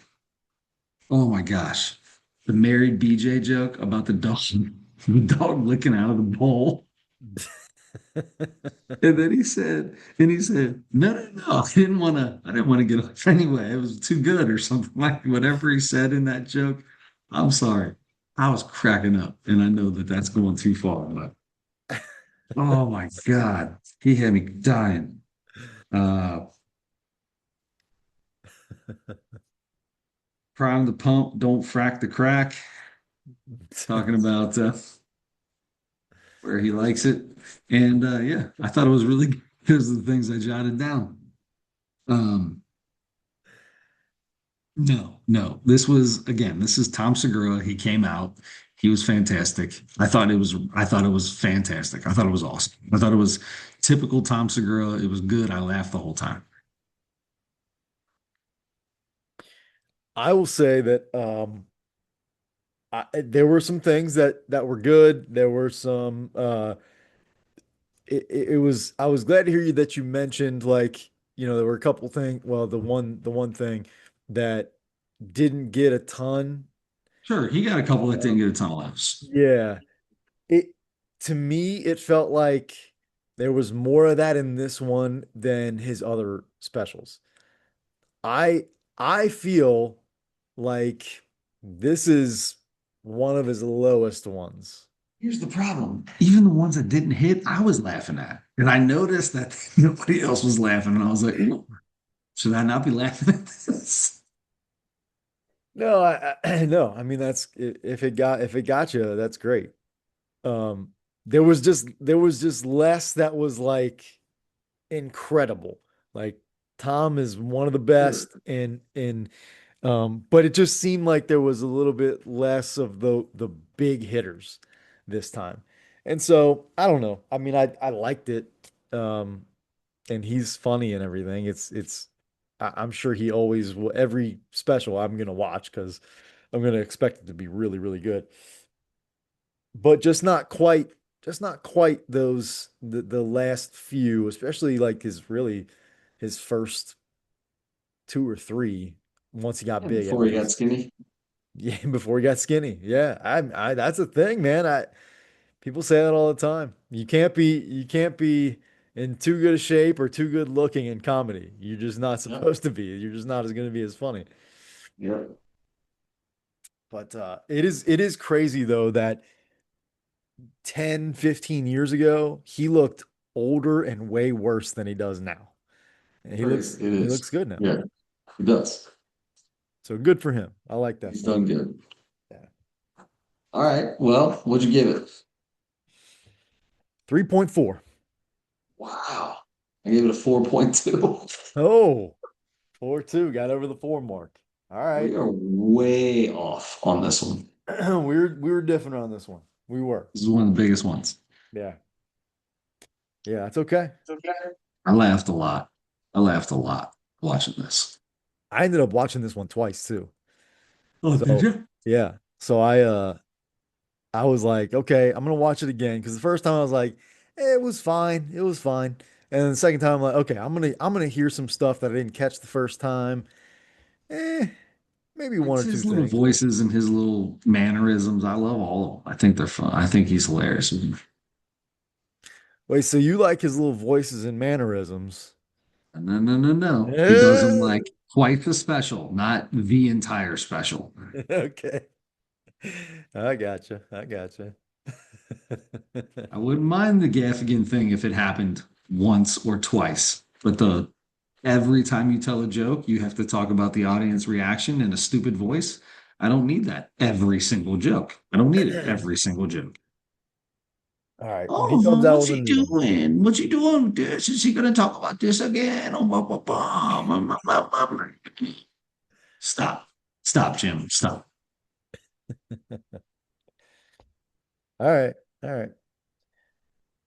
Oh my gosh. The married BJ joke about the dog, the dog licking out of the bowl. And he said, no, no, no, I didn't want to get off anyway. It was too good or something like whatever he said in that joke. I'm sorry. I was cracking up. And I know that that's going too far, but oh my God. He had me dying. Uh, Prime the pump, don't frack the crack. Talking about where he likes it. And yeah, I thought it was really good because of the things I jotted down. Um, no, no, this is Tom Segura. He came out. He was fantastic. I thought it was fantastic. I thought it was awesome. I thought it was typical Tom Segura. It was good. I laughed the whole time. I will say that there were some things that were good. There were some it was I was glad to hear you that you mentioned like, there were a couple things, well, the one thing that didn't get a ton. Sure, he got a couple that didn't Um, get a ton of laughs. yeah. It To me it felt like there was more of that in this one than his other specials. I I feel like this is one of his lowest ones. Here's the problem. Even the ones that didn't hit, I was laughing at. And I noticed that nobody else was laughing. And I was like, "Ooh, should I not be laughing at this?" No, no. I mean, if it got you, that's great. Um, there was just less that was like incredible. Like Tom is one of the Sure. best but it just seemed like there was a little bit less of the big hitters this time. And so I don't know. I mean, I liked it. Um, and he's funny and everything. I'm sure he always will. Every special I'm gonna watch because I'm gonna expect it to be really, really good. But just not quite the last few, especially like his first two or three once he got Yeah, big at before he got least. skinny. Yeah, before he got skinny. Yeah, I that's a thing, man. People say that all the time. You can't be in too good a shape or too good looking in comedy. You're just not Yep. supposed to be. You're just not as going to be as funny. Yep. But it is crazy though that 10, 15 years ago, he looked older and way worse than he does now. And he Crazy. looks It he is. looks good now. Yeah, he does. So good for him. I like that He's for him. done good. Yeah. All right. Well, what'd you give it? 3.4. Wow. I gave it a 4.2. Oh, 4.2. Got over the 4 mark. All right. We are way off on this one. We were different on this one. We were. This is one of the biggest ones. Yeah. Yeah, that's okay. Okay. I laughed a lot. I laughed a lot watching this. I ended up watching this one twice too. Oh, did So you? yeah. So I was like, okay, I'm gonna watch it again. Because the first time I was like, it was fine. It was fine. And then the second time I'm like, okay, I'm gonna hear some stuff that I didn't catch the first time. Eh, maybe one It's or two his little things. voices and his little mannerisms. I love all of them. I think they're fun. I think he's hilarious. Wait, so you like his little voices and mannerisms? No, no, no, no. He does them Eh, like quite the special, not the entire special. okay. I gotcha. I gotcha. I wouldn't mind the Gaffigan thing if it happened once or twice, but the every time you tell a joke, you have to talk about the audience reaction in a stupid voice. I don't need that every single joke. I don't need it every single joke. All right. When he comes Oh, out what's with a he new one. doing? What's he doing with this? Is he going to talk about this again? Oh, blah, blah, blah. Stop. Stop, Jim. Stop. All right. All right.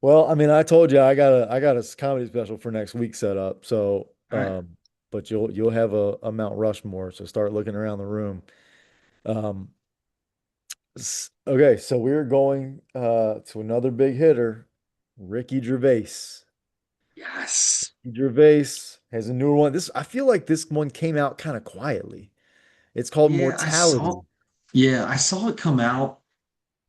Well, I mean, I told you I got a comedy special for next week set up. So, All right. but you'll have a Mount Rushmore. So start looking around the room. Um, okay, so we're going to another big hitter, Ricky Gervais. Yes. Gervais has a newer one. This I feel like this one came out kind of quietly. It's called Yeah, I saw. Mortality. Yeah, I saw it come out.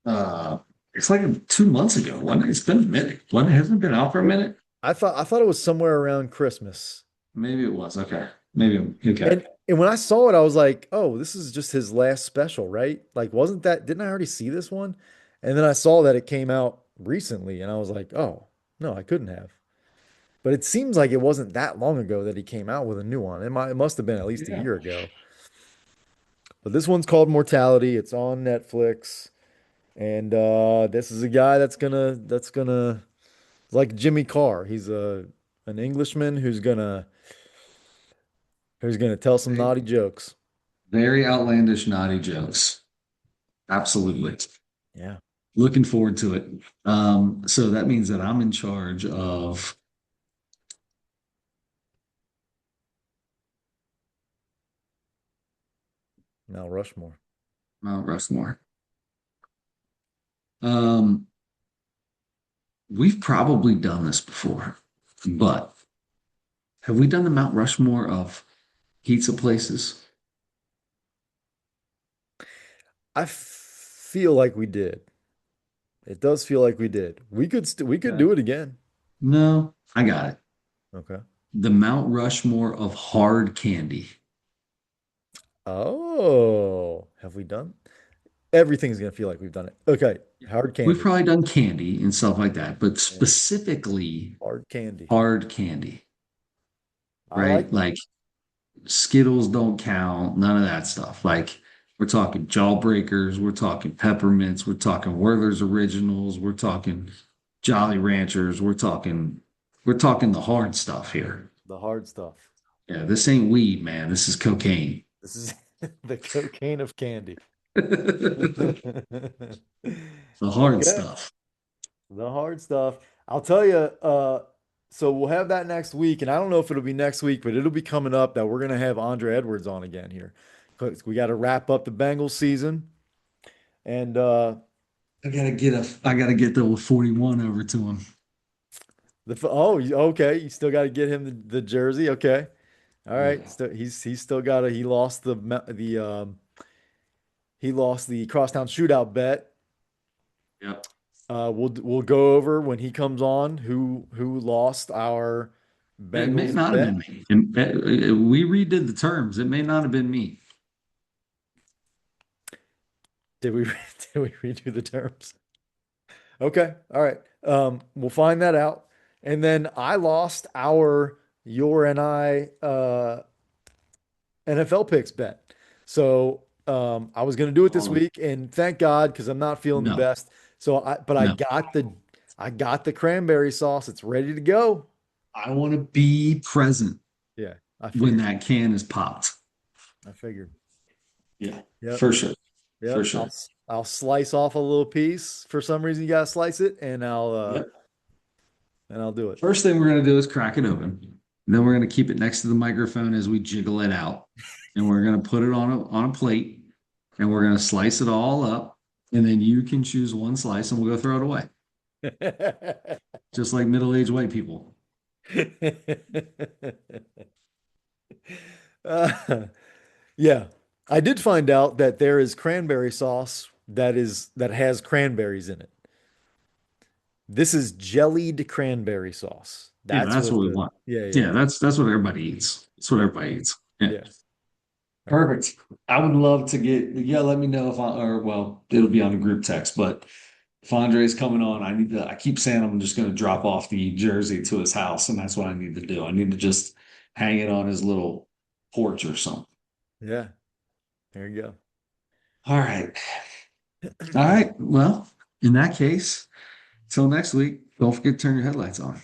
Uh, it's like 2 months ago. When it's been a minute. When hasn't it been out for a minute? I thought it was somewhere around Christmas. Maybe it was. Okay. Maybe okay. And when I saw it, I was like, "Oh, this is just his last special, right?" Like, wasn't that, didn't I already see this one? And then I saw that it came out recently, and I was like, "Oh, no, I couldn't have." But it seems like it wasn't that long ago that he came out with a new one. It must have been at least a Yeah. year ago. But this one's called Mortality. It's on Netflix. And this is a guy that's gonna like Jimmy Carr. He's a an Englishman who's gonna tell some Very, naughty jokes. very outlandish, naughty jokes. Absolutely. Yeah. Looking forward to it. So that means that I'm in charge of Mount Rushmore. Mount Rushmore. Um, we've probably done this before, but have we done the Mount Rushmore of pizza places? I feel like we did. It does feel like we did. We could Okay. do it again. No, I got it. Okay. The Mount Rushmore of hard candy. Oh, have we done? Everything's gonna feel like we've done it. Okay. Yeah. Hard We've candy. probably done candy and stuff like that, but Yeah. specifically Hard candy. hard candy, I like right? it. Like Skittles don't count, none of that stuff. Like we're talking Jawbreakers, we're talking peppermints, we're talking Werther's Originals, we're talking Jolly Ranchers, we're talking the hard stuff here. The hard stuff. Yeah, this ain't weed, man. This is cocaine. This is the cocaine of candy. The hard Okay. stuff. The hard stuff. I'll tell you, so we'll have that next week, and I don't know if it'll be next week, but it'll be coming up that we're gonna have Andre Edwards on again here. 'Cause we got to wrap up the Bengals season. And I gotta get the 41 over to him. okay, you still got to get him the jersey. Okay. All right. Yeah. He's still got he lost he lost the crosstown shootout bet. Yep. We'll go over when he comes on who lost our It may Bengals not have bet. been me. We redid the terms. It may not have been me. Did we did we redo the terms? Okay. All right. We'll find that out. And then I lost your and I NFL picks bet. So I was going to do it this Oh, week, and thank God because I'm not feeling the no, best. But no. I got the cranberry sauce. It's ready to go. I want to be present Yeah, I when figured. that can is popped. I figured. Yeah, Yep. for sure. For Yep. sure. I'll slice off a little piece. For some reason, you gotta slice it, Yep. and I'll do it. First thing we're going to do is crack it open. And then we're going to keep it next to the microphone as we jiggle it out. And we're going to put it on a plate and we're going to slice it all up. And then you can choose one slice and we'll go throw it away, just like middle-aged white people. Uh, yeah, I did find out that there is cranberry sauce that has cranberries in it. This is jellied cranberry sauce. Yeah, That's that's what what we the want. yeah, yeah, Yeah, that's what everybody eats. That's what yeah, everybody eats. Yeah. yeah. All right. Perfect. I would love to yeah, let me know if well, it'll be on the group text, but if Andre's coming on, I keep saying I'm just going to drop off the jersey to his house, and that's what I need to do. I need to just hang it on his little porch or something. Yeah, there you All right. go. All right. Well, in that case, till next week, don't forget to turn your headlights on.